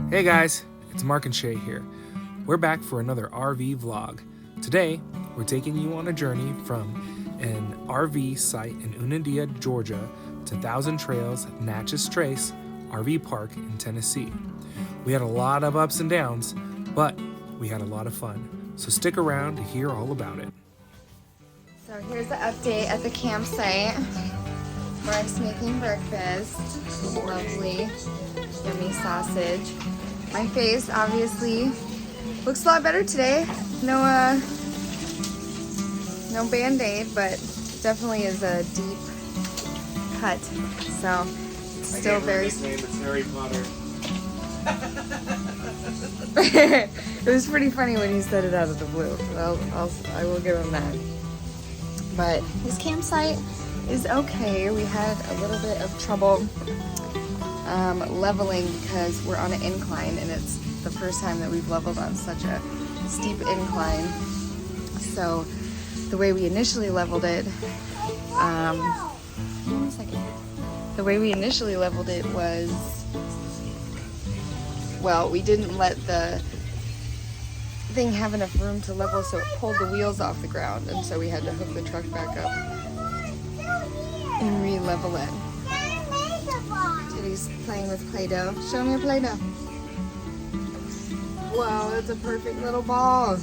Hey guys, it's Mark and Shay here. We're back for another RV vlog. Today, we're taking you on a journey from an RV site in Unadilla, Georgia to Thousand Trails Natchez RV Park in Tennessee. We had a lot of ups and downs, but we had a lot of fun. So stick around to hear all about it. So here's the update at the campsite. Mark's making breakfast. Lovely, yummy sausage. My face obviously looks a lot better today. No band-aid, but definitely is a deep cut. So it's still very. His name is Harry Potter. It was pretty funny when he said it out of the blue. I will give him that. But this campsite is okay. We had a little bit of trouble leveling because we're on an incline, and it's the first time that we've leveled on such a steep incline. So the way we initially leveled it, the way we initially leveled it was, well, we didn't let the thing have enough room to level, so it pulled the wheels off the ground, and so we had to hook the truck back up and re-level it. Teddy's playing with Play-Doh. Show me your Play-Doh. Wow, that's a perfect little ball.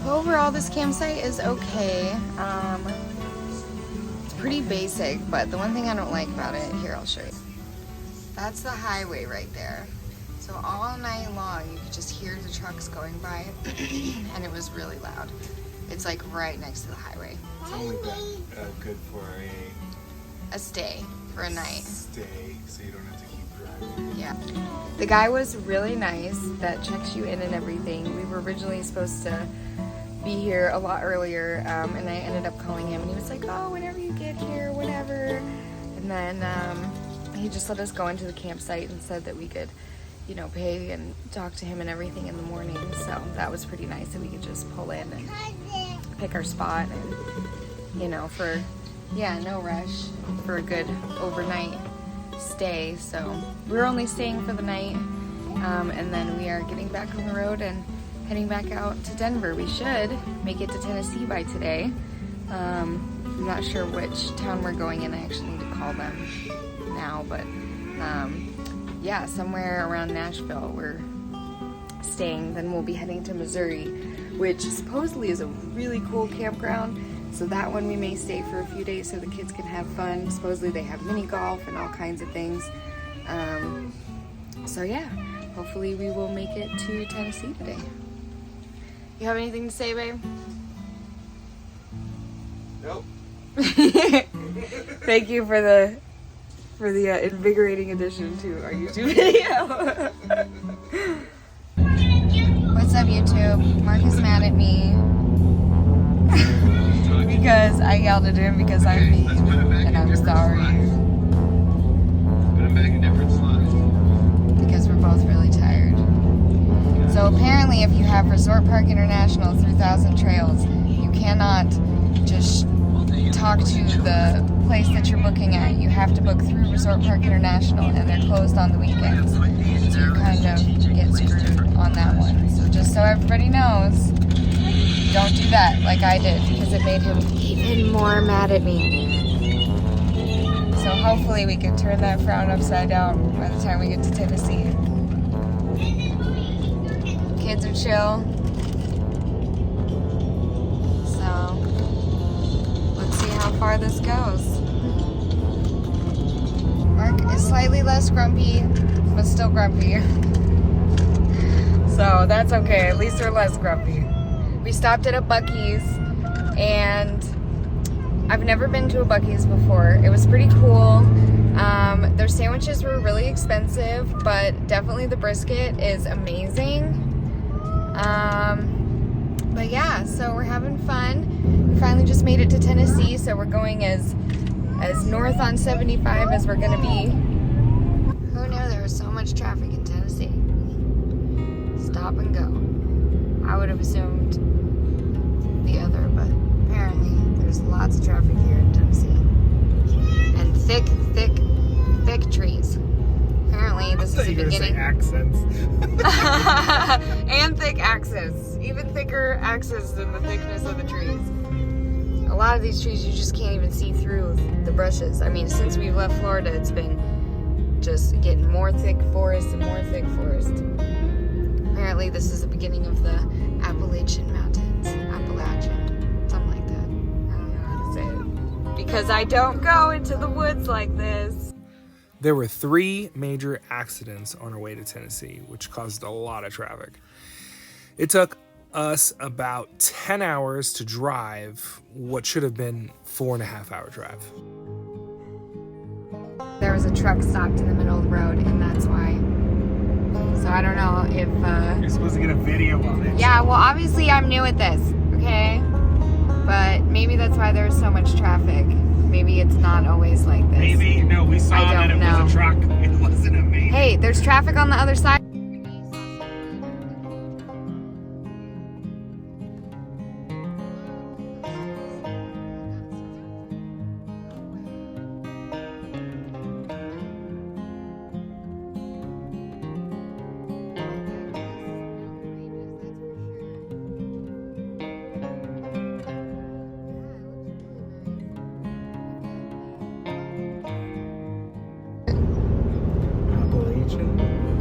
Overall, this campsite is okay. It's pretty basic, but the one thing I don't like about it, here, I'll show you. That's the highway right there. So all night long, you could just hear the trucks going by, and it was really loud. It's like right next to the highway. It's only good for A stay for a night. stay, so you don't have to keep driving. Yeah. The guy was really nice that checks you in and everything. We were originally supposed to be here a lot earlier, and I ended up calling him, and he was like, oh, whenever you get here, whatever. And then he just let us go into the campsite and said that we could, pay and talk to him and everything in the morning. So that was pretty nice that we could just pull in and pick our spot and, no rush for a good overnight stay. So we're only staying for the night, and then we are getting back on the road and heading back out to Denver. We should make it to Tennessee by today. I'm not sure which town we're going in. I actually need to call them now, but somewhere around Nashville we're staying. Then we'll be heading to Missouri, which supposedly is a really cool campground. So that one we may stay for a few days so the kids can have fun. Supposedly they have mini golf and all kinds of things. Hopefully we will make it to Tennessee today. You have anything to say, babe? Nope. Thank you for the invigorating addition to our YouTube video. What's up, YouTube? Mark is mad at me because I yelled at him because I'm mean, and I'm sorry. Because we're both really tired. So apparently, if you have Resort Park International through Thousand Trails, you cannot just talk to the place that you're booking at. You have to book through Resort Park International, and they're closed on the weekends. So you kind of get screwed on that one. So just so everybody knows, don't do that like I did, because it made him even more mad at me. So hopefully we can turn that frown upside down by the time we get to Tennessee. Kids are chill. So let's see how far this goes. Mark is slightly less grumpy, but still grumpy. So that's okay. At least we're less grumpy. We stopped at a Buc-ee's, and I've never been to a Buc-ee's before. It was pretty cool. Their sandwiches were really expensive, but definitely the brisket is amazing. But yeah, so we're having fun. We finally just made it to Tennessee, so we're going as north on 75 as we're gonna be. Who knew there was so much traffic in Tennessee? Stop and go. I would have assumed the other, but apparently there's lots of traffic here in Tennessee. And thick this is the beginning. Accents. And thick axes. Even thicker axes than the thickness of the trees. A lot of these trees you just can't even see through the brushes. I mean, since we've left Florida, it's been just getting more thick forest and more thick forest. Apparently, this is the beginning of the Appalachian Mountains. Appalachian. Something like that. I don't know how to say it. Because I don't go into the woods like this. There were 3 major accidents on our way to Tennessee, which caused a lot of traffic. It took us about 10 hours to drive what should have been 4.5-hour drive. There was a truck stopped in the middle of the road, and that's why. So I don't know if... You're supposed to get a video of it. Yeah, well, obviously I'm new at this, okay? But maybe that's why there's so much traffic. Maybe it's not always like this. Maybe. No, we saw that it was a truck. It wasn't a maybe. Hey, there's traffic on the other side.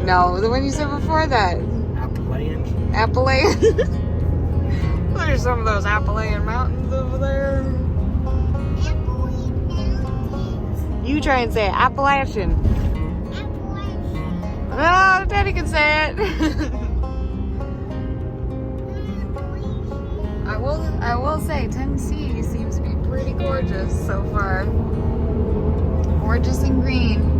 No, the one you said before that. Appalachian. Appalachian. There's some of those Appalachian mountains over there. You try and say it. Appalachian. Oh, Daddy can say it. I will say Tennessee seems to be pretty gorgeous so far. Gorgeous and green.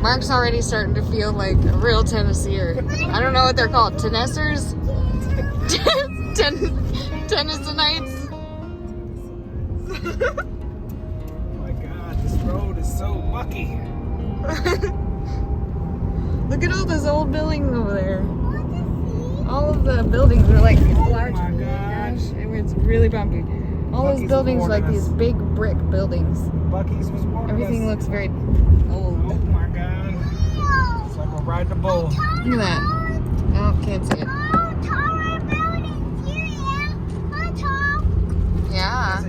Mark's already starting to feel like a real Tennesseer. I don't know what they're called. Tennessers? Tennessonites? Oh my God, this road is so mucky. Look at all those old buildings over there. All of the buildings are like large. Oh my gosh. It's really bumpy. All those buildings are like these big brick buildings. Bucky's was warning Everything us. looks very old. Oh my God. It's like we're riding a bull. Look at that. Oh, can't see it. Yeah.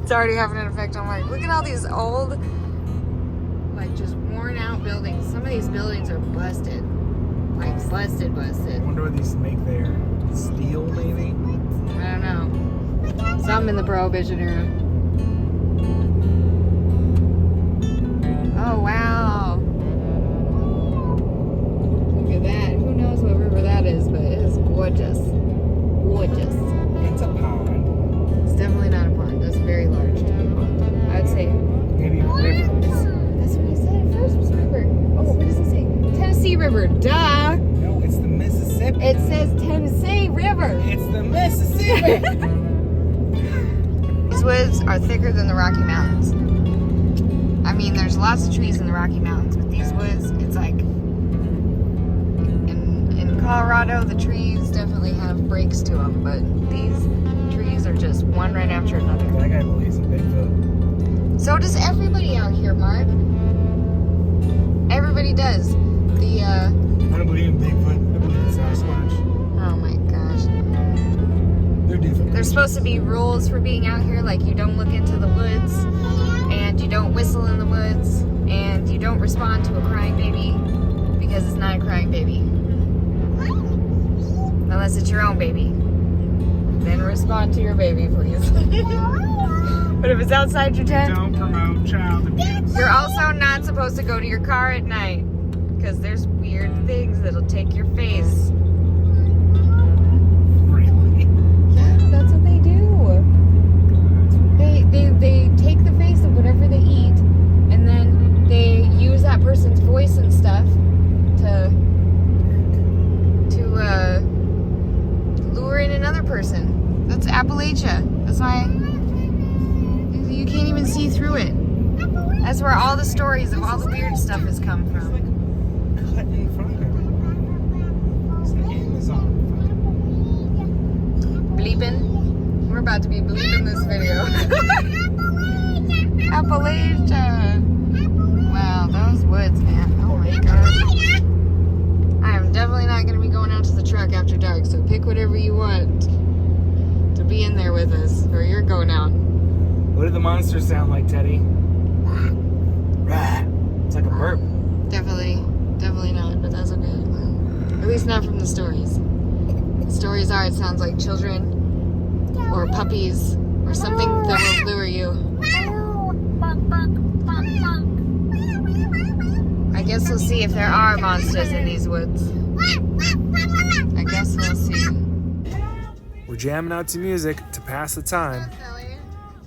It's already having an effect on my... Look at all these old, like, just worn out buildings. Some of these buildings are busted. Like, busted. I wonder what these make there. Steel, maybe? I don't know. Some in the Prohibition era. Oh, wow. Look at that. Who knows what river that is, but it is gorgeous. Gorgeous. It's a pond. It's definitely not a pond. That's very large to be a pond. I would say... Maybe a river. That's what I said at first was river. Oh, what does it say? Tennessee River. Duh! No, it's the Mississippi. It says Tennessee River. It's the Mississippi. These woods are thicker than the Rocky Mountains. I mean, there's lots of trees in the Rocky Mountains, but these woods, it's like... In Colorado, the trees definitely have breaks to them, but these trees are just one right after another. That guy believes in Bigfoot. So does everybody out here, Mark. Everybody does. I don't believe in Bigfoot. I believe in Sasquatch. Oh my gosh. They're different. There's supposed to be rules for being out here, like you don't look into the woods, and you don't whistle in the woods, and you don't respond to a crying baby, because it's not a crying baby. Unless it's your own baby. Then respond to your baby, please. But if it's outside your tent, Don't promote child abuse. you're also not supposed to go to your car at night, because there's weird things that'll take your face. Really? Yeah, that's what they do. They take the face of whatever they eat, and then they use that person's voice and stuff to lure in another person. That's Appalachia. That's why you can't even see through it. That's where all the stories of all the weird stuff has come It's from. like cut in front of it. It's like Amazon. about to be bleeped in this video. Appalachia. Wow, those woods, man. Oh my gosh. I am definitely not going to be going out to the truck after dark, so pick whatever you want to be in there with us, or you're going out. What do the monsters sound like, Teddy? It's like a burp. Definitely not, but that's okay. At least not from the stories. The stories are, it sounds like children or puppies or something that will lure you. I guess we'll see if there are monsters in these woods. I guess we'll see. We're jamming out to music to pass the time.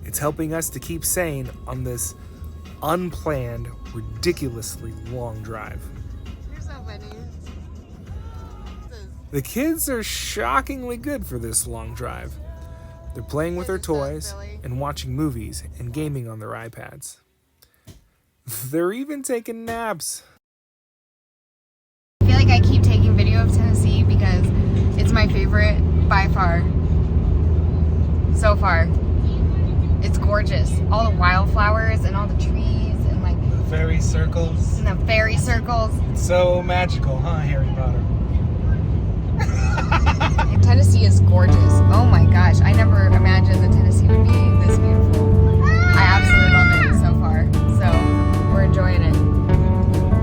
It's helping us to keep sane on this unplanned, ridiculously long drive. You're so funny. The kids are shockingly good for this long drive. They're playing with their toys and watching movies and gaming on their iPads. They're even taking naps. I feel like I keep taking video of Tennessee because it's my favorite by far. So far. It's gorgeous. All the wildflowers and all the trees and like The fairy circles. and the fairy circles. It's so magical, huh, Harry Potter? Tennessee is gorgeous. Oh my gosh. I never imagined that Tennessee would be this beautiful. I absolutely love it so far. So we're enjoying it.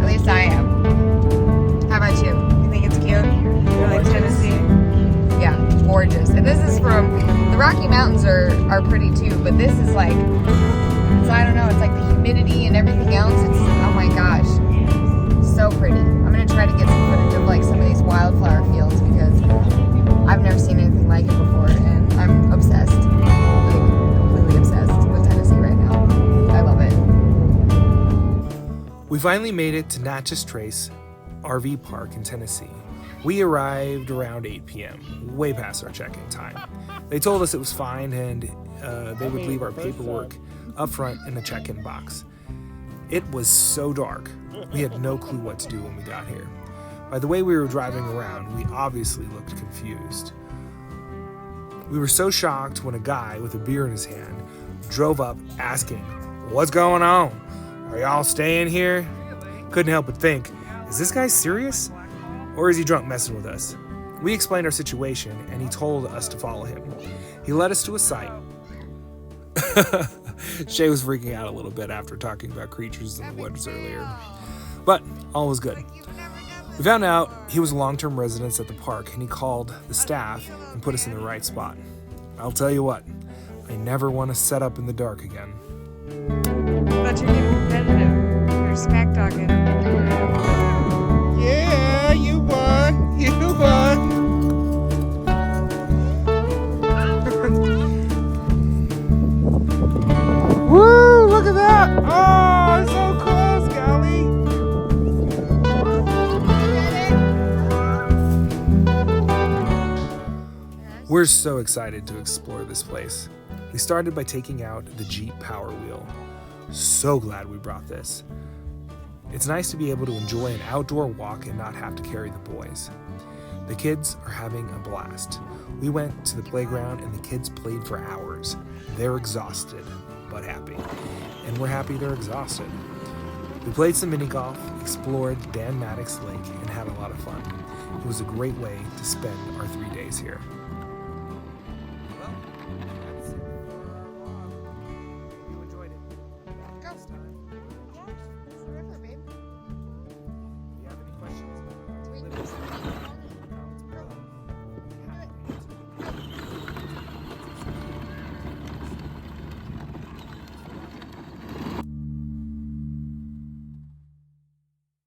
At least I am. How about you? You think it's cute? You like Tennessee? Yeah, gorgeous. And this is from the Rocky Mountains are pretty too, but this is like, so I don't know, it's like the humidity and everything else. It's, oh my gosh, so pretty. I'm gonna try to get some footage of like some of these wildflower fields because I've never seen anything like it before, and I'm obsessed, like completely obsessed with Tennessee right now. I love it. We finally made it to Natchez RV Park in Tennessee. We arrived around 8 p.m., way past our check-in time. They told us it was fine and they would leave our paperwork up front in the check-in box. It was so dark, we had no clue what to do when we got here. By the way we were driving around, we obviously looked confused. We were so shocked when a guy with a beer in his hand drove up asking, "What's going on? Are y'all staying here?" Couldn't help but think, is this guy serious? Or is he drunk messing with us? We explained our situation and he told us to follow him. He led us to a site. Shaye was freaking out a little bit after talking about creatures in the woods earlier. But all was good. We found out he was a long-term resident at the park and he called the staff and put us in the right spot. I'll tell you what, I never want to set up in the dark again. But you're getting competitive. You're smack talking. Yeah, you won. You won. Woo! Look at that. Oh, it's so close, golly. We're so excited to explore this place. We started by taking out the Jeep Power Wheel. So glad we brought this. It's nice to be able to enjoy an outdoor walk and not have to carry the boys. The kids are having a blast. We went to the playground and the kids played for hours. They're exhausted, but happy. And we're happy they're exhausted. We played some mini golf, explored Dan Maddox Lake, and had a lot of fun. It was a great way to spend our 3 days here.